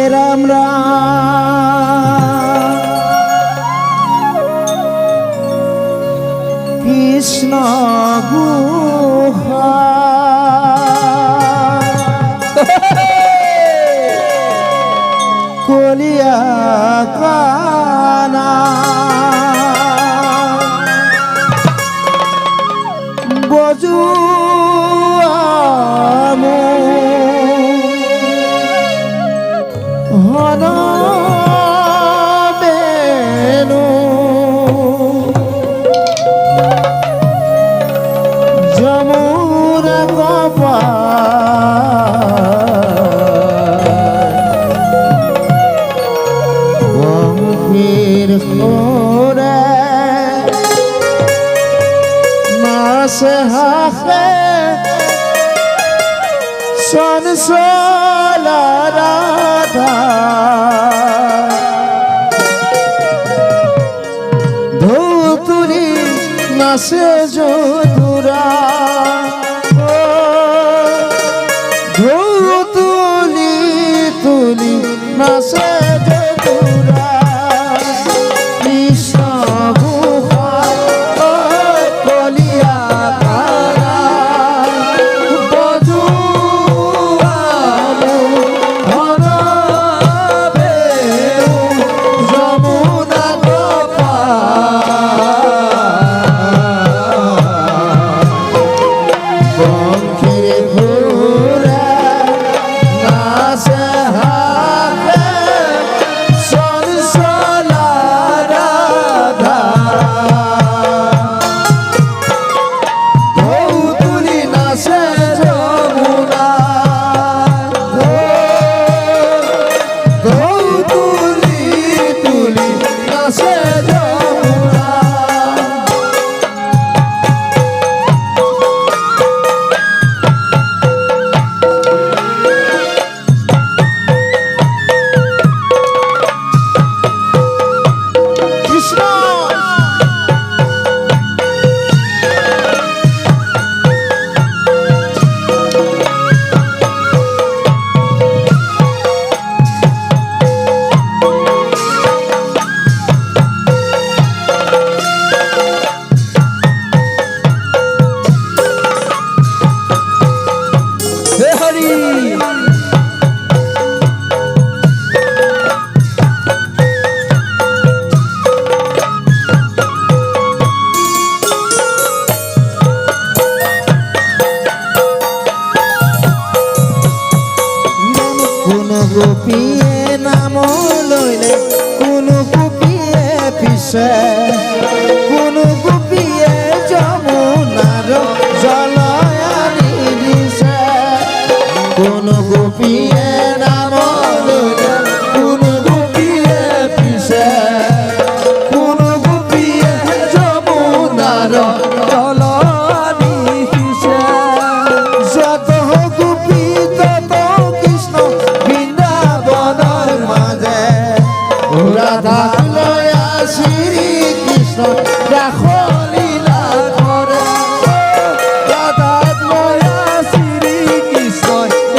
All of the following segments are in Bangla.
রাম রাম কৃষ্ণ গুহা কলিয়া কানা বজু হন বেনু যমুনা কপা বঙ্গের খোরে নাসে হাফে সনসলা রাধা ধুতুরি নাসে যদুরা ধুতুলি তুলি নাসে যদুরা কৃষ্ণ গুহা কলিয়া কারা বধু যমুনা গোপা বঙ্কির ঘোরা নাচে হাতে সনসলা রাধা ধৌতুলি নাচে যমুনা ধৌতুলি তুলি নাচে যমুনা কৃষ্ণ হে হরি কোন গোপিয়ে নাম লইলে কোন গোপিয়ে পিছে কোন গোপিয়ে যমুনার জলয়ানি দিছে কোন গোপিয়ে নাম লইলে কোন গোপিয়ে পিছে কোন গোপিয়ে যমুনার জলয়ানি দিছে যত গোপী তত কৃষ্ণ বৃন্দাবনের মাঝে রাধা লয়া শ্রী কৃষ্ণ রাখো লীলা করে রাধা লয়া শ্রী কৃষ্ণ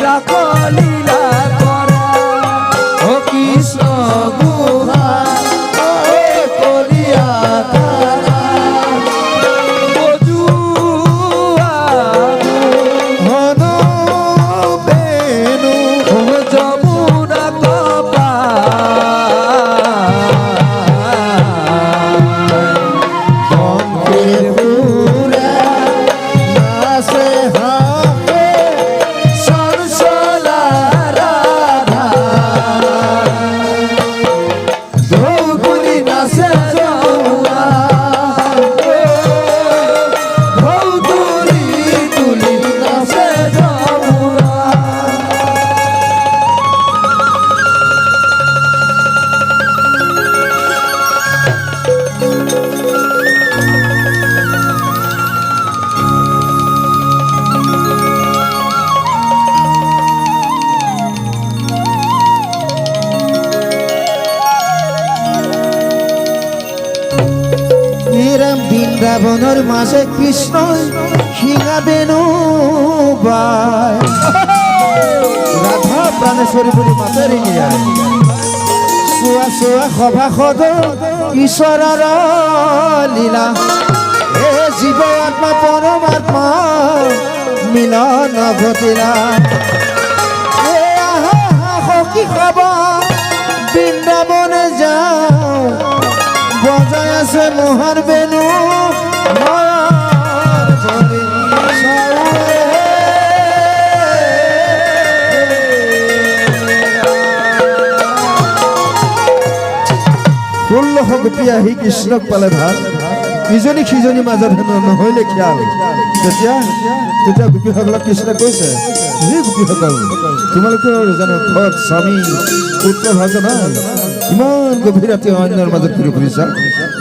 রাখো লীলা করে ও কৃষ্ণ গুহা ও কলিয়া কারা বজুয়া হন বেনু যমুনা কপা বঙ্গের পুরা নাচে হাতে সনসলা রাধা ধৌতুলি নাচে যমুনা ধৌতুলি তুলি নাচে যমুনা বৃন্দাবনের মাঝে কৃষ্ণ শিঙা বেনু বাই রাধা প্রাণে সরি পৰি মাতে ৰিঙি আই চোৱা চোৱা সভা সদ ঈশ্বৰৰ লীলা এ জীৱ আত্মা পৰমাত্মা মিলন ঘটিলা এ আহা সখী খাব বৃন্দাবনে যাওঁ বজাই আছে মোহৰ বেনু গোপী আহি কৃষ্ণক পালে ভাল ইজনী সিজনী মাজত হেনো নহৈলে খিয়াল তেতিয়া তেতিয়া গোপীসকলক কৃষ্ণই কৈছে হে গোপীসকল তোমালোকৰ জানো ঘৰত স্বামী পুত্ৰ ভাগ নাই ইমান গভীৰ ৰাতি অন্যৰ মাজত ঘূৰি ফুৰিছা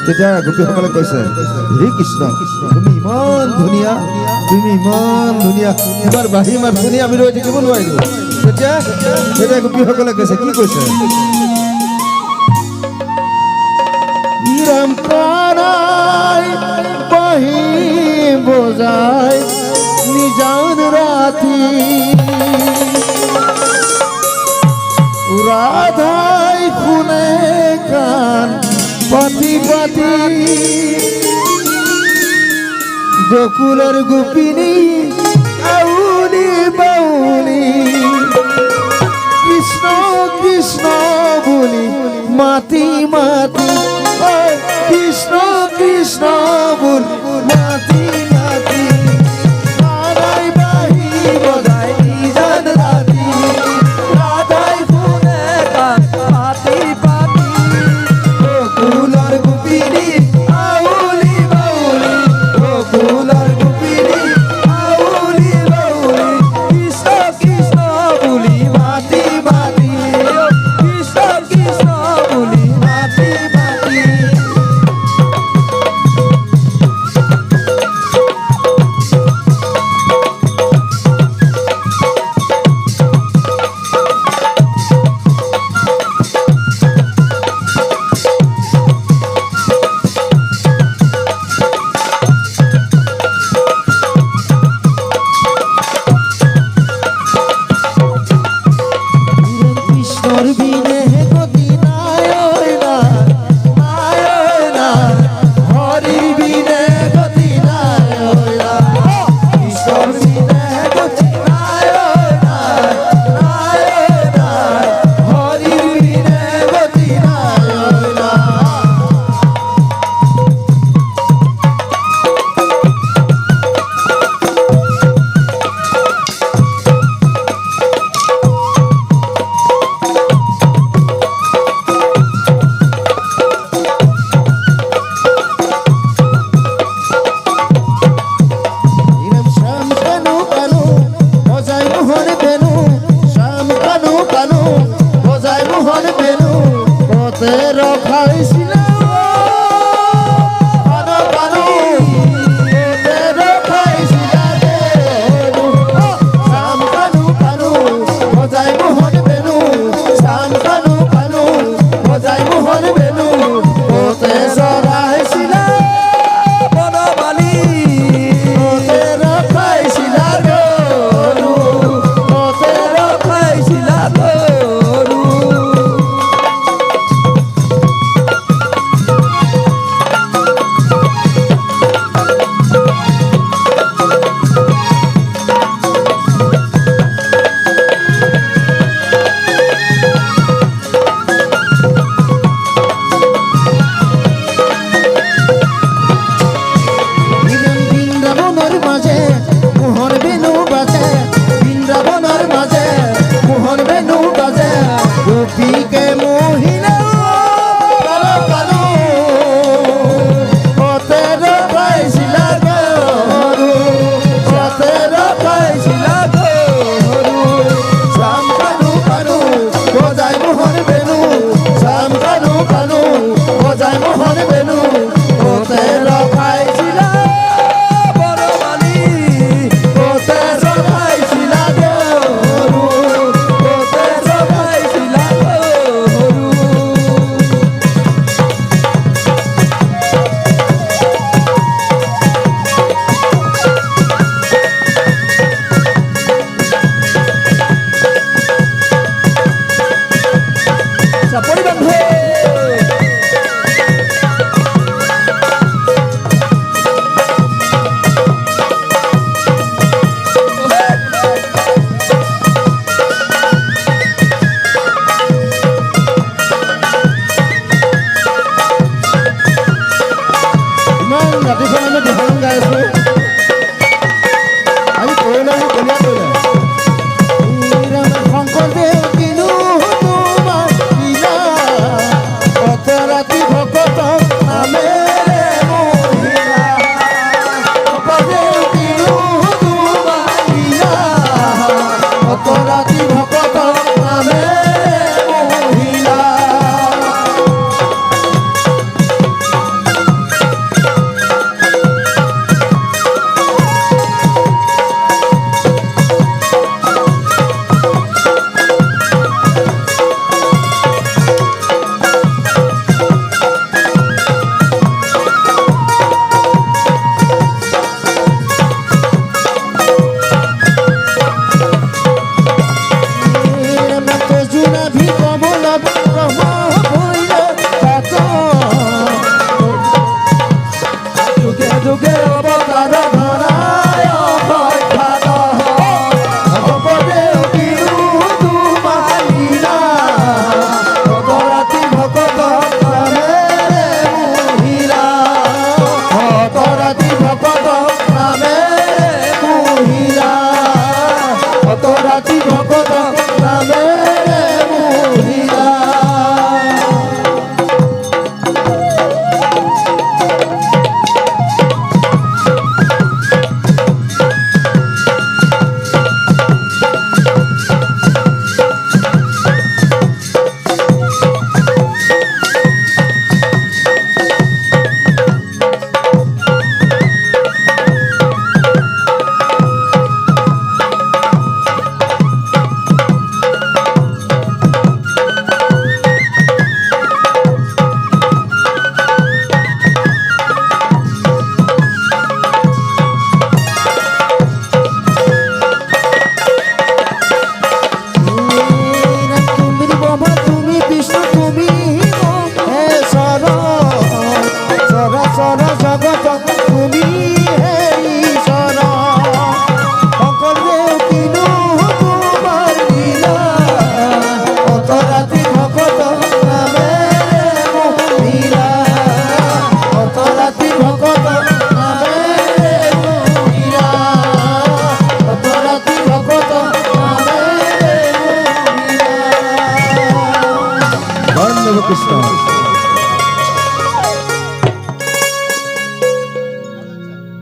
তেতিয়া গোপীসকলে কৈছে হে কৃষ্ণ তুমি ইমান ধুনীয়া তোমাৰ বাঁহী মাত শুনি আমি ৰৈ থাকিব নোৱাৰিলো তেতিয়া তেতিয়া গোপীসকলে কৈছে কি কৈছে রাম প্রাণাই বাহি বোঝাই নিজান রাতি রাধাই খুনে কান পাতি পাতি গোকুলের গোপিনী আউলি বাউলি কৃষ্ণ কৃষ্ণ বলি মাতি মাতি কৃষ্ণ কৃষ্ণ বল মাতি মাতি রাধাই বাহি বজাই নিজান রাতি রাধাই ফুলে কান পাতি পাতি গোকুলার গোপিনী আউলি বাউলি গোকুলার গোপিনী আউলি বাউলি কৃষ্ণ কৃষ্ণ বলি মাতি মাতি কৃষ্ণ কৃষ্ণ বলি মাতি মাতি ভকত নামে মোহিলা। Krishna.